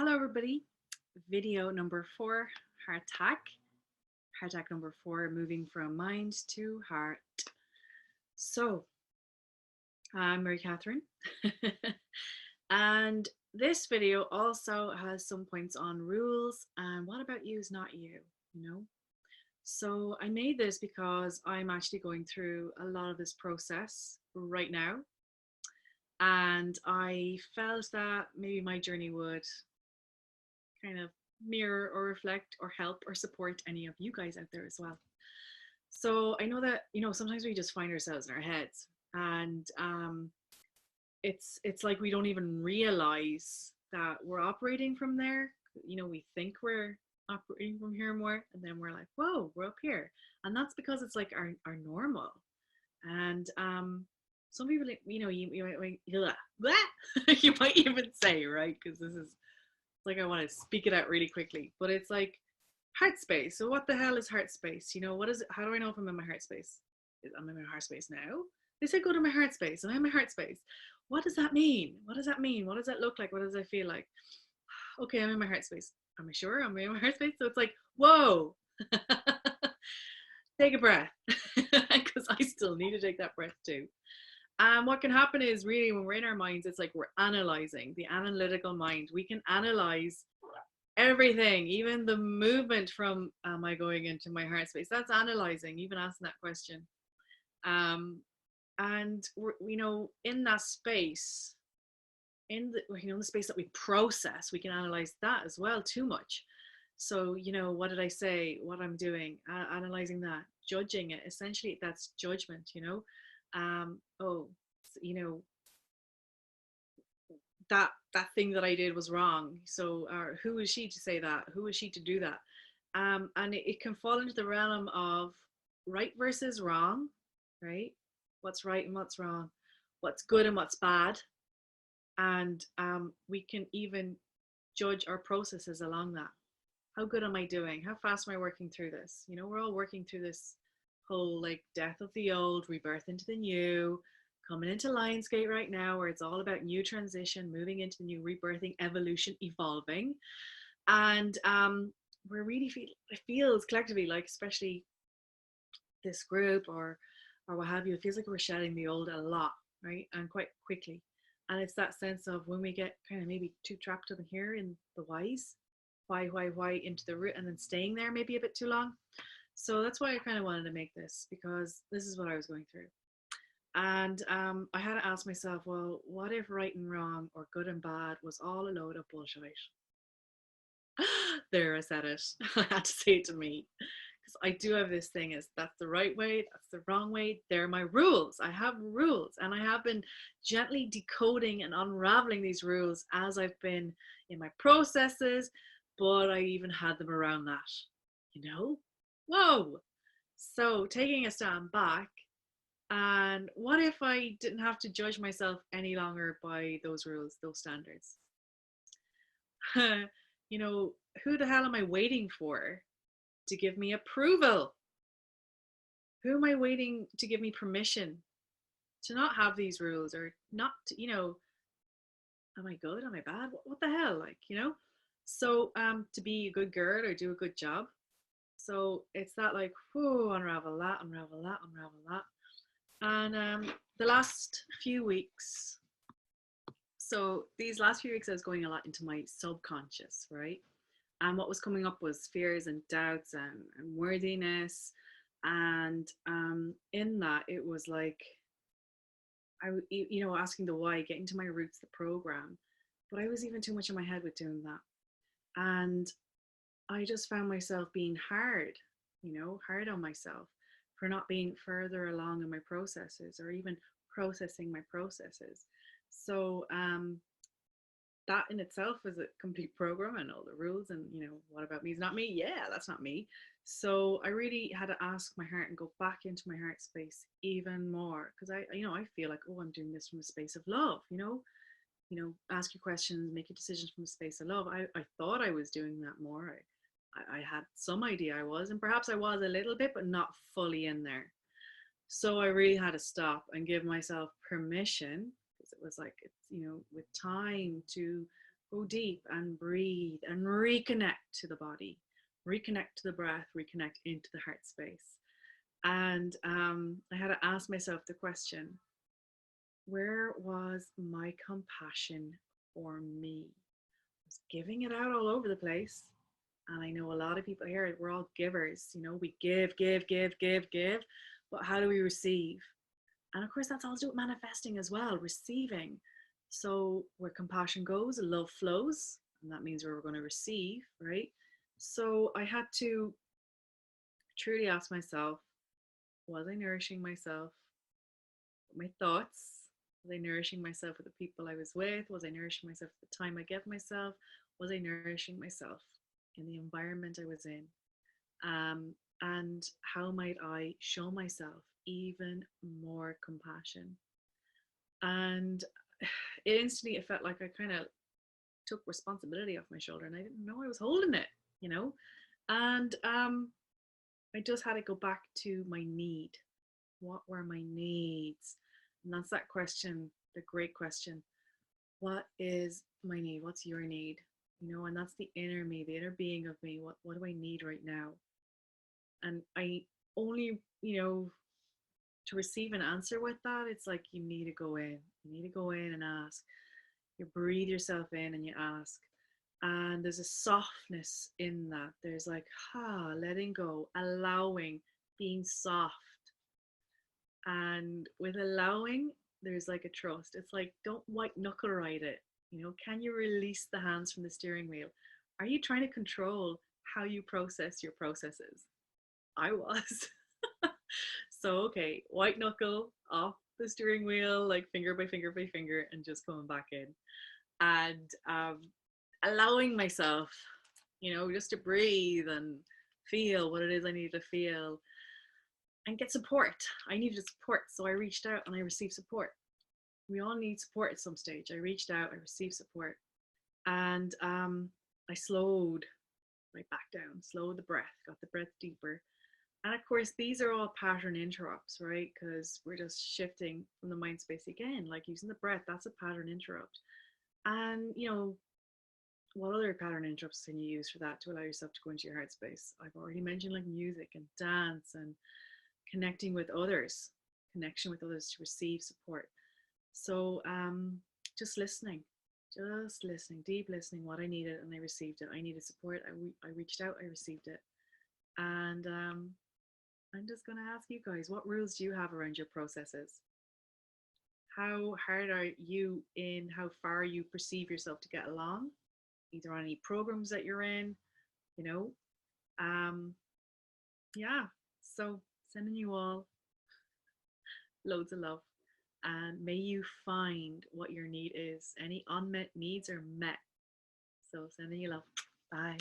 Hello everybody, video number 4, heart attack. Heart attack number 4, moving from mind to heart. So, I'm Mary Catherine. And this video also has some points on rules and what about you is not you, you know? So I made this because I'm actually going through a lot of this process right now. And I felt that maybe my journey would kind of mirror or reflect or help or support any of you guys out there as well. So I know that, sometimes we just find ourselves in our heads and it's like we don't even realize that we're operating from there. We think we're operating from here more and then we're like, whoa, we're up here. And that's because it's like our normal. And some people, you might even say, right? Because this is like I want to speak it out really quickly, but it's like Heartspace. So what the hell is Heartspace? What is it? How do I know if I'm in my Heartspace? I'm in my Heartspace now. They say go to my Heartspace. I'm in my Heartspace. What does that mean? What does that mean? What does that look like? What does it feel like? Okay, I'm in my Heartspace. Am I sure I'm in my Heartspace? So it's like, whoa, take a breath, because I still need to take that breath too. And what can happen is really when we're in our minds, it's like we're analyzing, the analytical mind. We can analyze everything, even the movement from am I going into my heart space? That's analyzing, even asking that question. And we're, in that space, in the space that we process, we can analyze that as well too much. So, what did I say? What I'm doing? Analyzing that, judging it. Essentially, that's judgment. Oh, that thing that I did was wrong. So, who is she to say that? Who is she to do that? And it can fall into the realm of right versus wrong, right? What's right and what's wrong, what's good and what's bad, and we can even judge our processes along that. How good am I doing? How fast am I working through this? We're all working through this whole like death of the old, rebirth into the new, coming into Lionsgate right now, where it's all about new transition, moving into the new, rebirthing, evolution, evolving. And we're really it feels collectively like, especially this group or what have you, it feels like we're shedding the old a lot, right? And quite quickly. And it's that sense of when we get kind of maybe too trapped up in here in the whys, why into the root, and then staying there maybe a bit too long. So that's why I kind of wanted to make this, because this is what I was going through. And I had to ask myself, well, what if right and wrong or good and bad was all a load of bullshit? There, I said it. I had to say it to me. Because I do have this thing is that's the right way, that's the wrong way. They're my rules. I have rules. And I have been gently decoding and unraveling these rules as I've been in my processes, but I even had them around that, Whoa. So taking a stand back, and what if I didn't have to judge myself any longer by those rules, those standards? Who the hell am I waiting for to give me approval? Who am I waiting to give me permission to not have these rules or not to, am I good? Am I bad? What the hell? So to be a good girl or do a good job. So it's that like, whoo, unravel that, unravel that, unravel that. And the last few weeks, so these last few weeks I was going a lot into my subconscious, right? And what was coming up was fears and doubts and worthiness. And in that, it was like, asking the why, getting to my roots, the program. But I was even too much in my head with doing that. And I just found myself being hard on myself for not being further along in my processes or even processing my processes. So that in itself is a complete program and all the rules and what about me is not me. Yeah, that's not me. So I really had to ask my heart and go back into my heart space even more, because I feel like, oh, I'm doing this from a space of love. Ask your questions, make your decisions from a space of love. I thought I was doing that more. I had some idea I was, and perhaps I was a little bit, but not fully in there. So I really had to stop and give myself permission, because it was like, with time to Go deep and breathe and reconnect to the body, reconnect to the breath, reconnect into the heart space. And I had to ask myself the question, where was my compassion for me? I was giving it out all over the place. And I know a lot of people here, we're all givers. You know, we give, give, give, give, give. But how do we receive? And of course, that's all to do with manifesting as well, receiving. So where compassion goes, love flows. And that means where we're going to receive, right? So I had to truly ask myself, was I nourishing myself with my thoughts? Was I nourishing myself with the people I was with? Was I nourishing myself with the time I gave myself? Was I nourishing myself in the environment I was in? And how might I show myself even more compassion? And instantly it felt like I kind of took responsibility off my shoulder and I didn't know I was holding it, you know? And I just had to go back to my need. What were my needs? And that's that question, the great question. What is my need? What's your need? You know, and that's the inner me, the inner being of me. What do I need right now? And I only, you know, to receive an answer with that, it's like you need to go in. You need to go in and ask. You breathe yourself in and you ask. And there's a softness in that. There's like, letting go, allowing, being soft. And with allowing, there's like a trust. It's like, don't white knuckle ride it. You know, can you release the hands from the steering wheel? Are you trying to control how you process your processes? I was. So, okay, white knuckle off the steering wheel, like finger by finger by finger, and just coming back in. And allowing myself, you know, just to breathe and feel what it is I need to feel and get support. I needed support, so I reached out and I received support. We all need support at some stage. I reached out, I received support, and I slowed right back down, slowed the breath, got the breath deeper. And of course, these are all pattern interrupts, right? Because we're just shifting from the mind space again, like using the breath, that's a pattern interrupt. And, you know, what other pattern interrupts can you use for that to allow yourself to go into your heart space? I've already mentioned like music and dance and connecting with others, connection with others to receive support. So just listening, deep listening, what I needed, and I received it. I needed support. I reached out, I received it. And I'm just going to ask you guys, what rules do you have around your processes? How hard are you in how far you perceive yourself to get along? Either on any programs that you're in, you know? Um, yeah, so sending you all loads of love. And may you find what your need is. Any unmet needs are met. So sending you love. Bye.